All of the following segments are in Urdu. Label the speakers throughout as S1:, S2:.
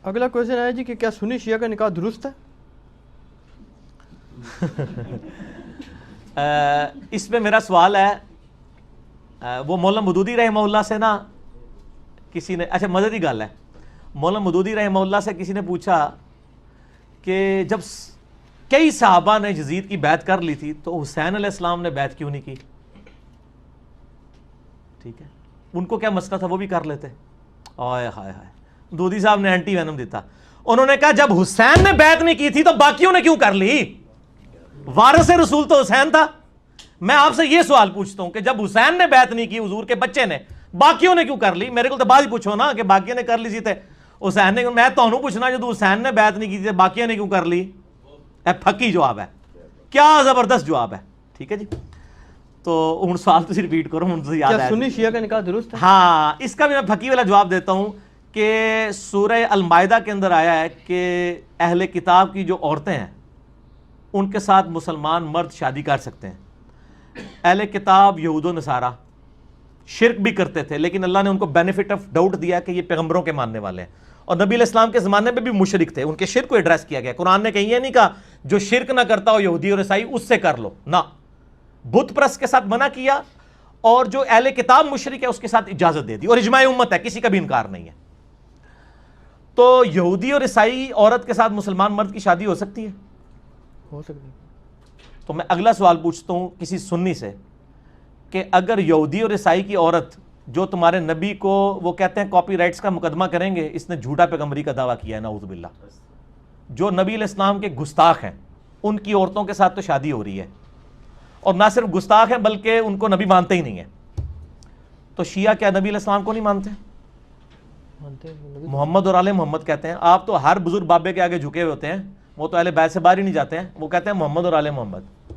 S1: اگلا کوشچن ہے جی کہ کیا سنی شیعہ کا نکاح درست ہے؟
S2: اس میں میرا سوال ہے، وہ مولانا مودودی رحمہ اللہ سے نا کسی نے، اچھا مددی گل ہے، مولانا مودودی رحمہ اللہ سے کسی نے پوچھا کہ جب کئی صحابہ نے یزید کی بیعت کر لی تھی تو حسین علیہ السلام نے بیعت کیوں نہیں کی؟ ٹھیک ہے، ان کو کیا مسئلہ تھا، وہ بھی کر لیتے۔ آئے ہائے ہائے، مودودی صاحب نے اینٹی وینم دیتا، انہوں نے کہا جب حسین نے بیعت نہیں کی تھی تو باقیوں نے کیوں کر لی؟ وارث رسول تو حسین تھا۔ میں آپ سے یہ سوال پوچھتا ہوں کہ جب حسین نے بیعت نہیں کی حضور کے بچے نے، باقیوں نے کیوں کر لی؟ میرے کو تو بعد ہی پوچھو نا کہ باقیوں نے کر لی سی تے حسین نے، میں تہنوں پوچھنا جو حسین نے بیعت نہیں کی تھی باقیوں نے کیوں کر لی؟ اے پھکی جواب ہے، کیا زبردست جواب ہے۔ ٹھیک ہے جی، تو ہوں سوال تسی ریپیٹ کرو، ہوں تسی یاد
S1: کیا
S2: ہے
S1: سنی شیعہ کا نکاح درست ہے؟
S2: ہاں، اس کا بھی میں پھکی والا جواب دیتا ہوں کہ سورہ المائدہ کے اندر آیا ہے کہ اہل کتاب کی جو عورتیں ہیں ان کے ساتھ مسلمان مرد شادی کر سکتے ہیں۔ اہل کتاب یہود و نصارہ شرک بھی کرتے تھے، لیکن اللہ نے ان کو بینیفٹ آف ڈاؤٹ دیا کہ یہ پیغمبروں کے ماننے والے ہیں، اور نبی علیہ السلام کے زمانے میں بھی مشرک تھے، ان کے شرک کو ایڈریس کیا گیا۔ قرآن نے کہیں یہ نہیں کہا جو شرک نہ کرتا ہو یہودی اور عیسائی اس سے کر لو، نہ، بت پرست کے ساتھ منع کیا، اور جو اہل کتاب مشرک ہے اس کے ساتھ اجازت دے دی، اور اجماع امت ہے، کسی کا بھی انکار نہیں ہے۔ تو یہودی اور عیسائی عورت کے ساتھ مسلمان مرد کی شادی ہو سکتی ہے؟
S1: ہو سکتی ہے۔
S2: تو میں اگلا سوال پوچھتا ہوں کسی سنی سے کہ اگر یہودی اور عیسائی کی عورت جو تمہارے نبی کو وہ کہتے ہیں کاپی رائٹس کا مقدمہ کریں گے، اس نے جھوٹا پیغمبری کا دعویٰ کیا ہے، نعوذ باللہ، جو نبی علیہ السلام کے گستاخ ہیں ان کی عورتوں کے ساتھ تو شادی ہو رہی ہے، اور نہ صرف گستاخ ہیں بلکہ ان کو نبی مانتے ہی نہیں ہیں، تو شیعہ کیا نبی علیہ السلام کو نہیں مانتے؟ محمد اور آل محمد کہتے ہیں۔ آپ تو ہر بزرگ بابے کے آگے جھکے ہوئے ہوتے ہیں، وہ تو اہل بیت سے باہر ہی نہیں جاتے ہیں، وہ کہتے ہیں محمد اور آل محمد۔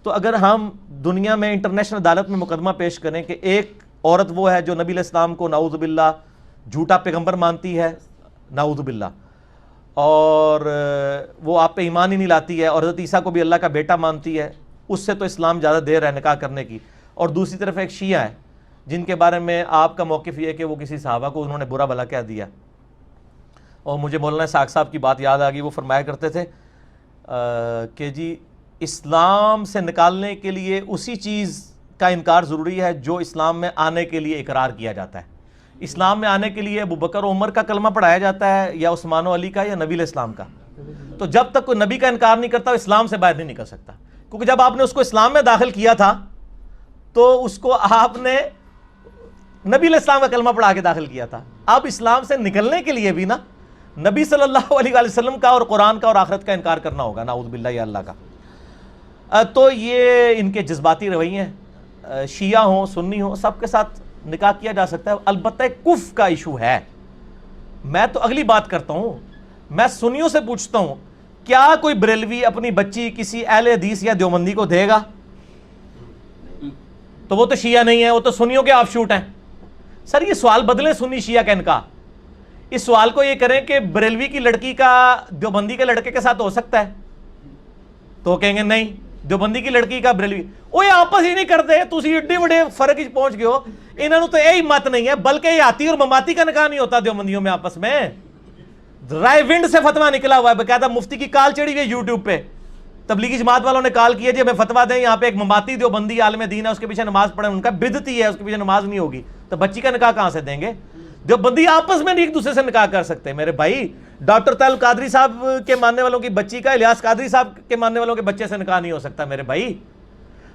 S2: تو اگر ہم دنیا میں انٹرنیشنل عدالت میں مقدمہ پیش کریں کہ ایک عورت وہ ہے جو نبی علیہ السلام کو نعوذ باللہ جھوٹا پیغمبر مانتی ہے، نعوذ باللہ، اور وہ آپ پہ ایمان ہی نہیں لاتی ہے، اور حضرت عیسیٰ کو بھی اللہ کا بیٹا مانتی ہے، اس سے تو اسلام زیادہ دیر ہے نکاح کرنے کی، اور دوسری طرف ایک شیعہ ہے جن کے بارے میں آپ کا موقف یہ ہے کہ وہ کسی صحابہ کو انہوں نے برا بھلا کہہ دیا۔ اور مجھے مولانا اسحاق صاحب کی بات یاد آ گئی، وہ فرمایا کرتے تھے کہ جی اسلام سے نکالنے کے لیے اسی چیز کا انکار ضروری ہے جو اسلام میں آنے کے لیے اقرار کیا جاتا ہے۔ اسلام میں آنے کے لیے ابو بکر و عمر کا کلمہ پڑھایا جاتا ہے، یا عثمان و علی کا، یا نبی علیہ السلام کا۔ تو جب تک کوئی نبی کا انکار نہیں کرتا وہ اسلام سے باہر نہیں نکل سکتا، کیونکہ جب آپ نے اس کو اسلام میں داخل کیا تھا تو اس کو آپ نے نبی علیہ السلام کا کلمہ پڑھا کے داخل کیا تھا۔ اب اسلام سے نکلنے کے لیے بھی نا نبی صلی اللہ علیہ وآلہ وسلم کا اور قرآن کا اور آخرت کا انکار کرنا ہوگا، نعوذ باللہ یا اللہ کا۔ تو یہ ان کے جذباتی رویے ہیں، شیعہ ہوں سنی ہوں سب کے ساتھ نکاح کیا جا سکتا ہے، البتہ کفر کا ایشو ہے۔ میں تو اگلی بات کرتا ہوں، میں سنیوں سے پوچھتا ہوں کیا کوئی بریلوی اپنی بچی کسی اہل حدیث یا دیوبندی کو دے گا؟ تو وہ تو شیعہ نہیں ہے، وہ تو سنیوں کے آف شوٹ ہیں۔ سر یہ سوال بدلیں سنی شیعہ کا انکاح، اس سوال کو یہ کریں کہ بریلوی کی لڑکی کا دیوبندی کے لڑکے کے ساتھ ہو سکتا ہے، تو کہیں گے نہیں، دیوبندی کی لڑکی کا بریلوی، وہ آپس ہی نہیں کرتے، تسی ایڈے بڑے فرق ہی پہنچ گئے ہو، انہوں نے تو یہی مت نہیں ہے، بلکہ یہ آتی اور مماتی کا نکاح نہیں ہوتا دیوبندیوں میں آپس میں۔ رائے ونڈ سے فتویٰ نکلا ہوا ہے، باقاعدہ مفتی کی کال چڑھی ہوئی ہے یوٹیوب پہ، تبلیغی جماعت والوں نے کال کیا جی ہمیں فتویٰ دیں، یہاں پہ ایک مماتی دیوبندی عالم دین ہے، اس کے پیچھے نماز پڑھیں، ان کا بدعتی ہے، اس کے پیچھے نماز نہیں ہوگی، تو بچی کا نکاح کہاں سے دیں گے؟ دیوبندی آپس میں نہیں ایک دوسرے سے نکاح کر سکتے میرے بھائی۔ ڈاکٹر طاہر قادری صاحب کے ماننے والوں کی بچی کا الیاس قادری صاحب کے ماننے والوں کے بچے سے نکاح نہیں ہو سکتا میرے بھائی۔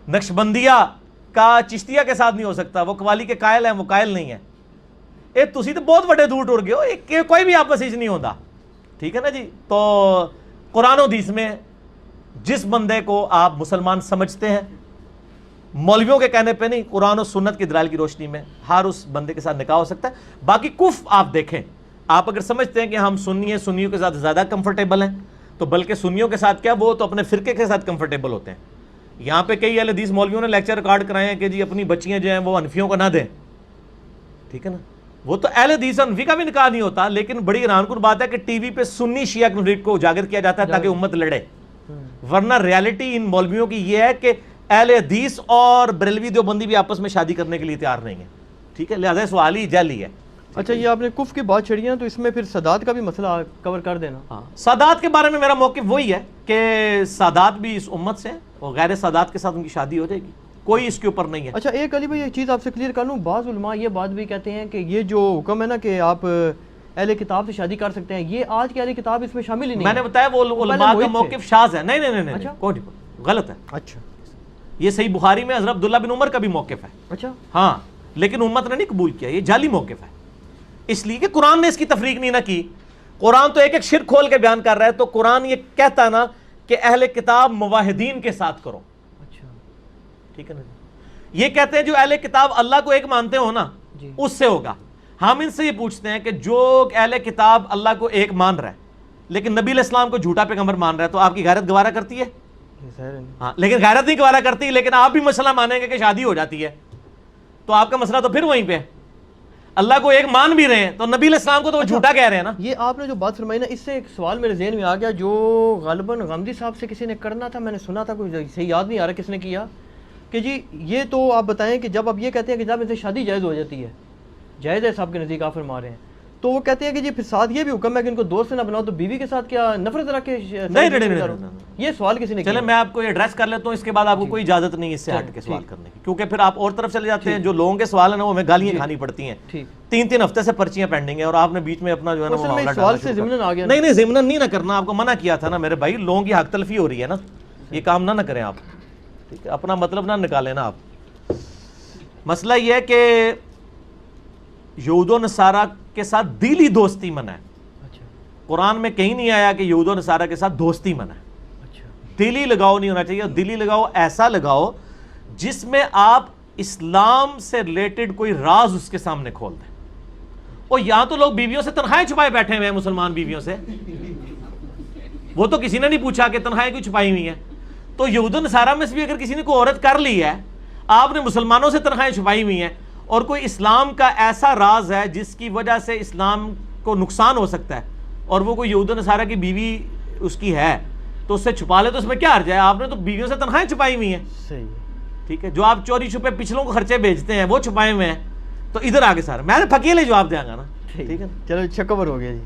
S2: نقشبندیہ کا چشتیہ کے ساتھ نہیں ہو سکتا، وہ قوالی کے قائل ہیں، وہ قائل نہیں ہے۔ اے تسی تو بہت بڑے دور ٹر گئے ہو، کوئی بھی آپس ہی نہیں ہوتا، ٹھیک ہے نا جی۔ تو قرآن و حدیث میں جس بندے کو آپ مسلمان سمجھتے ہیں، مولویوں کے کہنے پہ نہیں، قرآن و سنت کی دلائل کی روشنی میں ہر اس بندے کے ساتھ نکاح ہو سکتا ہے۔ باقی کفر آپ دیکھیں، آپ اگر سمجھتے ہیں کہ ہم سنی ہیں، سنیوں کے ساتھ زیادہ کمفرٹیبل ہیں، تو بلکہ سنیوں کے ساتھ کیا، وہ تو اپنے فرقے کے ساتھ کمفرٹیبل ہوتے ہیں۔ یہاں پہ کئی اہل حدیث مولویوں نے لیکچر ریکارڈ کرائے ہیں کہ جی اپنی بچیاں جو ہیں وہ حنفیوں کو نہ دیں، ٹھیک ہے نا۔ وہ تو اہل حدیث حنفی کا بھی نکاح نہیں ہوتا، لیکن بڑی حیران کن بات ہے کہ ٹی وی پہ سنی شیعہ کنفلکٹ کو اجاگر کیا جاتا ہے تاکہ امت لڑے، ورنہ ریالٹی ان مولویوں کی یہ ہے کہ اہل حدیث اور بریلوی دیوبندی بھی آپس میں شادی کرنے کے لیے تیار نہیں ہے، ٹھیک ہے، لہذا سوال ہی جعلی ہے۔
S1: اچھا یہ آپ نے کف کی بات چھڑی ہے تو اس میں پھر سادات کا بھی مسئلہ کور کر دینا.
S2: ہاں سادات کے بارے میں میرا موقف وہی ہے کہ سادات بھی اس امت سے ہیں اور غیر سادات کے ساتھ ان کی شادی ہو جائے گی, کوئی اس کے اوپر نہیں ہے.
S1: اچھا ایک علی بھائی ایک چیز آپ سے کلیئر کر لوں, بعض علماء یہ بات بھی کہتے ہیں کہ یہ جو حکم ہے نا کہ آپ اہل کتاب سے شادی کر سکتے ہیں, یہ آج کے اہل کتاب اس میں شامل ہی نہیں.
S2: میں نے بتایا وہ علماء کا موقف شاذ ہے. نہیں نہیں نہیں کوئی غلط ہے.
S1: اچھا
S2: یہ صحیح بخاری میں حضرت عبداللہ بن عمر کا بھی موقف ہے.
S1: اچھا
S2: ہاں لیکن امت نے نہیں قبول کیا, یہ جعلی موقف ہے, اس لیے کہ قرآن نے اس کی تفریق نہیں نہ کی. قرآن تو ایک ایک شرک کھول کے بیان کر رہا ہے, تو قرآن یہ کہتا ہے نا کہ اہل کتاب موحدین کے ساتھ کرو.
S1: اچھا
S2: ٹھیک ہے نا, یہ کہتے ہیں جو اہل کتاب اللہ کو ایک مانتے ہو نا
S1: جی
S2: اس سے ہوگا. ہم ان سے یہ پوچھتے ہیں کہ جو اہل کتاب اللہ کو ایک مان رہا ہے لیکن نبی علیہ السلام کو جھوٹا پیغمبر مان رہا ہے, تو آپ کی غیرت گوارا کرتی ہے؟ ہاں لیکن غیرت نہیں گوارا کرتی, لیکن آپ بھی مسئلہ مانیں گے کہ شادی ہو جاتی ہے, تو آپ کا مسئلہ تو پھر وہیں پہ. اللہ کو ایک مان بھی رہے ہیں تو نبی علیہ السلام کو تو وہ جھوٹا کہہ رہے ہیں نا.
S1: یہ آپ نے جو بات فرمائی نا, اس سے ایک سوال میرے ذہن میں آ گیا جو غالباً غامدی صاحب سے کسی نے کرنا تھا, میں نے سنا تھا, کوئی صحیح یاد نہیں آ رہا کس نے کیا, کہ جی یہ تو آپ بتائیں کہ جب آپ یہ کہتے ہیں کہ جب ان سے شادی جائز ہو جاتی ہے, جائز ہے صاحب کے نزدیک آپ فرما رہے ہیں, تو وہ کہتے ہیں کہ جی پھر ساتھ یہ بھی حکم ہے کہ ان کو دوست نہ بناؤ, تو بیوی کے ساتھ کیا نفرت رکھ کے
S2: نہیں.
S1: یہ سوال کسی نے
S2: چلے میں آپ کو یہ ایڈریس کر لیتا ہوں, اس کے بعد آپ کو کوئی اجازت نہیں اس سے ہٹ کے سوال کرنے کی, کیونکہ پھر آپ اور طرف چلے جاتے ہیں. جو لوگوں کے سوال ہیں نا وہ ہمیں گالیاں کھانی پڑتی ہیں. 3 ہفتے سے پرچیاں پینڈنگ ہیں اور آپ نے بیچ میں اپنا جو ہے نا وہ معاملہ
S1: سوال سے ضمن آ گیا.
S2: نہیں ضمن نہیں نہ کرنا, آپ کو منع کیا تھا نا میرے بھائی, لوگوں کی حق تلفی ہو رہی ہے نا, یہ کام نہ کریں آپ. ٹھیک ہے, اپنا مطلب نہ نکالیں نا آپ. مسئلہ یہ ہے کہ یہود و نصارہ کے ساتھ دلی دوستی منع ہے. قرآن میں کہیں نہیں آیا کہ یہود و نصارہ کے ساتھ دوستی منع ہے. دلی لگاؤ نہیں ہونا چاہیے. دلی لگاؤ ایسا لگاؤ جس میں آپ اسلام سے ریلیٹڈ کوئی راز اس کے سامنے کھول دیں. اور یہاں تو لوگ بیویوں سے تنخواہیں چھپائے بیٹھے ہوئے ہیں, مسلمان بیویوں سے, وہ تو کسی نے نہیں پوچھا کہ تنخواہیں کیوں چھپائی ہوئی ہیں. تو یہود و نصارہ میں سے بھی اگر کسی نے کوئی عورت کر لی ہے, آپ نے مسلمانوں سے تنخواہیں چھپائی ہوئی ہیں, اور کوئی اسلام کا ایسا راز ہے جس کی وجہ سے اسلام کو نقصان ہو سکتا ہے, اور وہ کوئی یہود و نصارہ کی بیوی اس کی ہے, تو اس سے چھپا لے, تو اس میں کیا حرج ہے؟ آپ نے تو بیویوں سے تنخواہیں چھپائی ہوئی ہیں.
S1: صحیح
S2: ٹھیک ہے, جو آپ چوری چھپے پچھلوں کو خرچے بھیجتے ہیں وہ چھپائے ہوئے ہیں, تو ادھر آگے سارا میں پھکیلے جواب دیں گا نا. ٹھیک ہے,
S1: چلو اچھا کور ہو گیا جی.